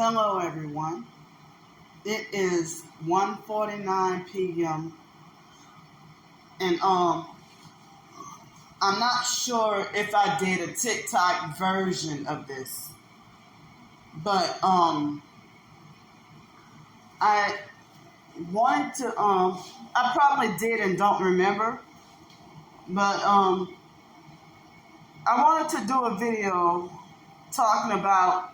Hello everyone. It is 1:49 p.m. and I'm not sure if I did a TikTok version of this, but I wanted to I probably did and don't remember, but I wanted to do a video talking about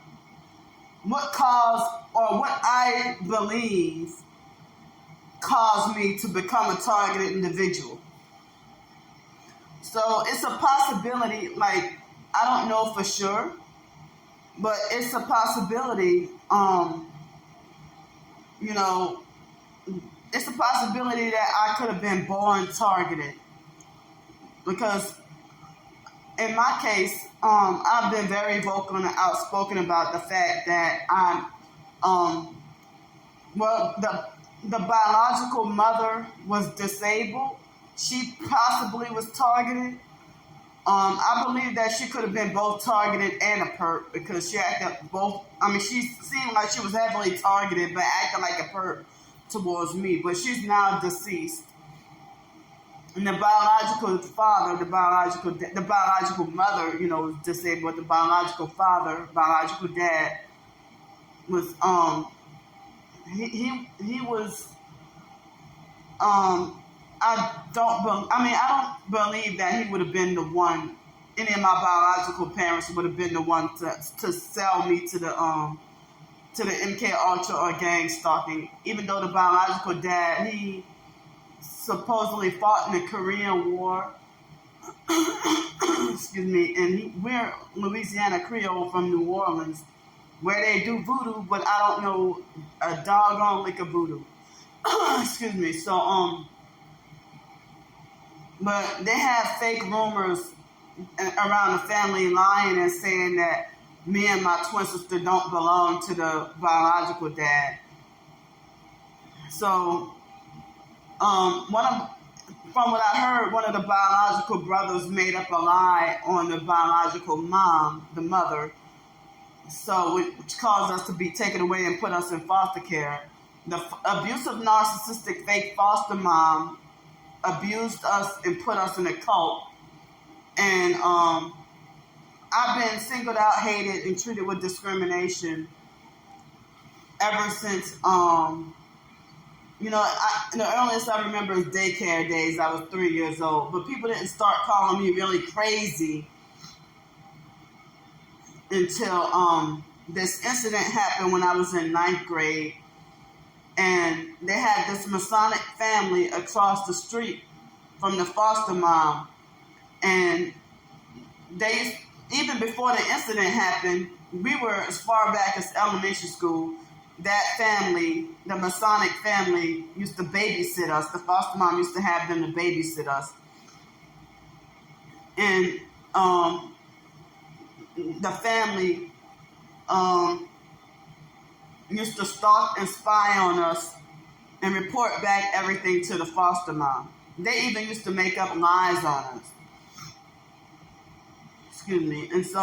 what caused, or what I believe caused me to become a targeted individual. So it's a possibility, like, I don't know for sure, but it's a possibility, it's a possibility that I could have been born targeted. Because in my case, I've been very vocal and outspoken about the fact that the biological mother was disabled. She possibly was targeted. I believe that she could have been both targeted and a perp, because she acted both. I mean, she seemed like she was heavily targeted, but acting like a perp towards me. But she's now deceased. And the biological father, the biological mother, was disabled. But the biological father, biological dad, was he was I don't believe that he would have been the one. Any of my biological parents would have been the one to sell me to the MK Ultra or gang stalking. Even though the biological dad, he supposedly fought in the Korean War. Excuse me. And we're Louisiana Creole from New Orleans, where they do voodoo, but I don't know a doggone lick of voodoo. Excuse me. So but they have fake rumors around the family, lying and saying that me and my twin sister don't belong to the biological dad. So from what I heard, one of the biological brothers made up a lie on the biological mom, the mother, which caused us to be taken away and put us in foster care. The abusive, narcissistic, fake foster mom abused us and put us in a cult. And I've been singled out, hated, and treated with discrimination ever since, the earliest I remember is daycare days. I was 3 years old. But people didn't start calling me really crazy until this incident happened when I was in 9th grade. And they had this Masonic family across the street from the foster mom. And even before the incident happened, we were as far back as elementary school. That family, the Masonic family, used to babysit us. The foster mom used to have them to babysit us. And the family used to stalk and spy on us and report back everything to the foster mom. They even used to make up lies on us. Excuse me. And so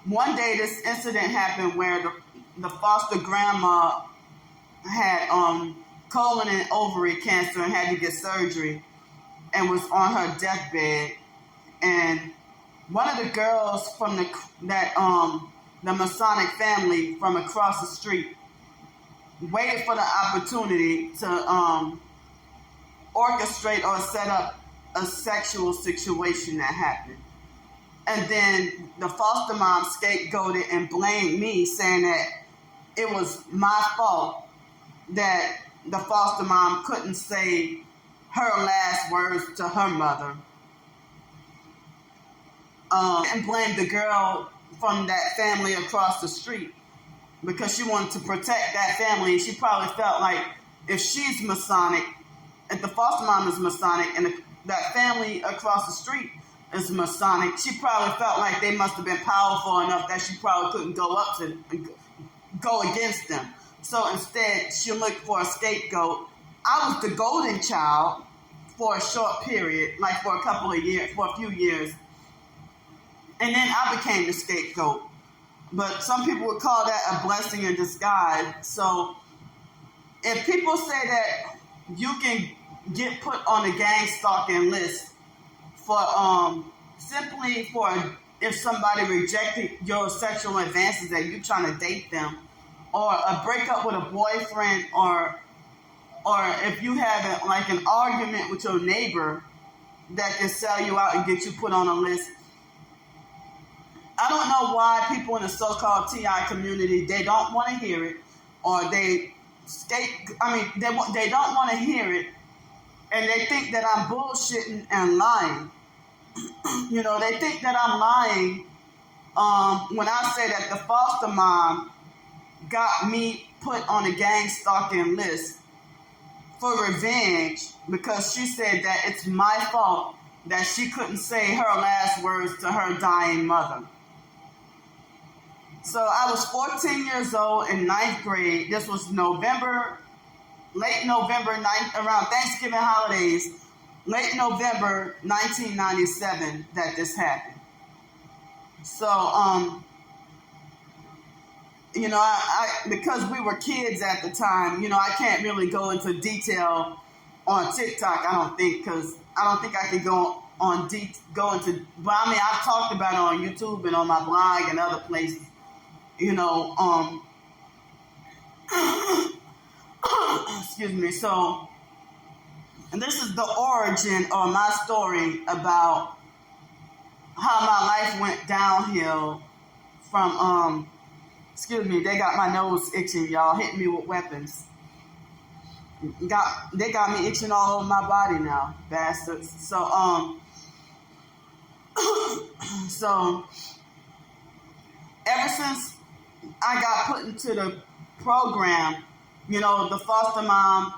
one day this incident happened where the foster grandma had colon and ovary cancer and had to get surgery and was on her deathbed. And one of the girls from the Masonic family from across the street waited for the opportunity to orchestrate or set up a sexual situation that happened. And then the foster mom scapegoated and blamed me, saying that it was my fault that the foster mom couldn't say her last words to her mother. And blamed the girl from that family across the street because she wanted to protect that family. And she probably felt like if she's Masonic, if the foster mom is Masonic and that family across the street is Masonic, she probably felt like they must have been powerful enough that she probably couldn't go against them. So instead, she looked for a scapegoat. I was the golden child for a short period, like for a few years. And then I became the scapegoat. But some people would call that a blessing in disguise. So if people say that you can get put on a gang stalking list for simply for if somebody rejected your sexual advances that you're trying to date them, or a breakup with a boyfriend, or if you have like an argument with your neighbor that can sell you out and get you put on a list. I don't know why people in the so-called TI community, they don't want to hear it, or they don't want to hear it, and they think that I'm bullshitting and lying. They think that I'm lying when I say that the foster mom got me put on a gang stalking list for revenge because she said that it's my fault that she couldn't say her last words to her dying mother. So I was 14 years old in 9th grade. This was late November, around Thanksgiving holidays, late November 1997 that this happened. So, because we were kids at the time, I can't really go into detail on TikTok, I don't think, because I don't think I could go into, but I've talked about it on YouTube and on my blog and other places, excuse me. So, and this is the origin of my story about how my life went downhill from, they got my nose itching, y'all, hitting me with weapons. They got me itching all over my body now, bastards. So, so ever since I got put into the program, the foster mom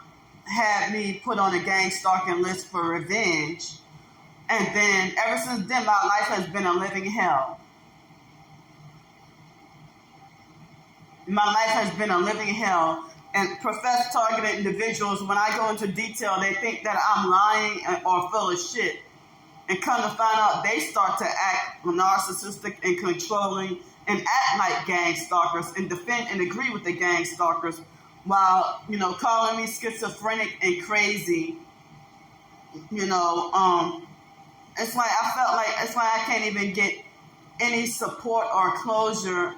had me put on a gang stalking list for revenge. And then ever since then, my life has been a living hell. My life has been a living hell. And professed targeted individuals, when I go into detail, they think that I'm lying or full of shit. And come to find out, they start to act narcissistic and controlling and act like gang stalkers and defend and agree with the gang stalkers while, calling me schizophrenic and crazy. It's like I can't even get any support or closure.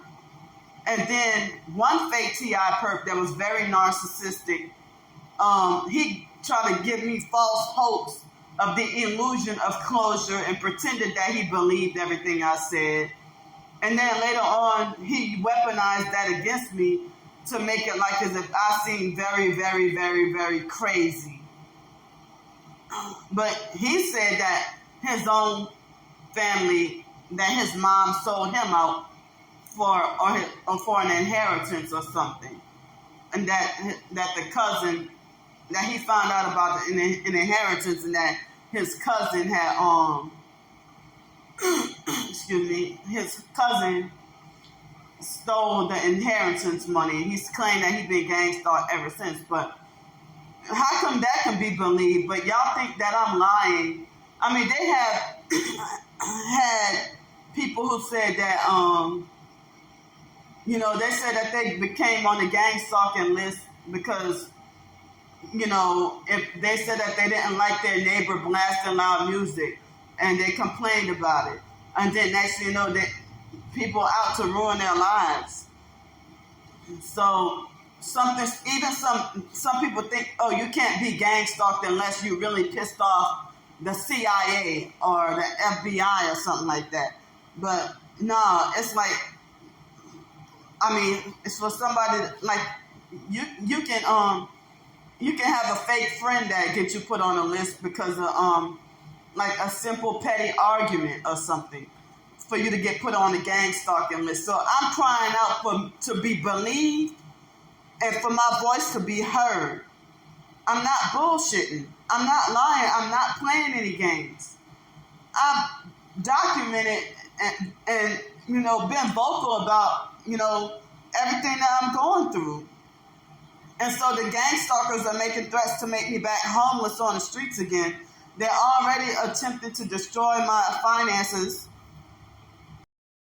And then one fake TI perp that was very narcissistic, he tried to give me false hopes of the illusion of closure and pretended that he believed everything I said. And then later on, he weaponized that against me to make it like as if I seemed very, very, very, very crazy. But he said that his own family, that his mom sold him out for an inheritance or something, and that the cousin, that he found out about an inheritance, and that his cousin had his cousin stole the inheritance money. He's claimed that he's been gang stalked ever since. But how come that can be believed? But y'all think that I'm lying? They have had people who said that they said that they became on the gang stalking list because, if they said that they didn't like their neighbor blasting loud music and they complained about it. And then next thing you know, that people out to ruin their lives. So some people think, oh, you can't be gang stalked unless you really pissed off the CIA or the FBI or something like that. But no, it's like, it's for somebody like you can have a fake friend that gets you put on a list because of like a simple petty argument or something for you to get put on the gang stalking list. So I'm crying out to be believed and for my voice to be heard. I'm not bullshitting. I'm not lying. I'm not playing any games. I've documented and been vocal about, everything that I'm going through. And so the gang stalkers are making threats to make me back homeless on the streets again. They're already attempting to destroy my finances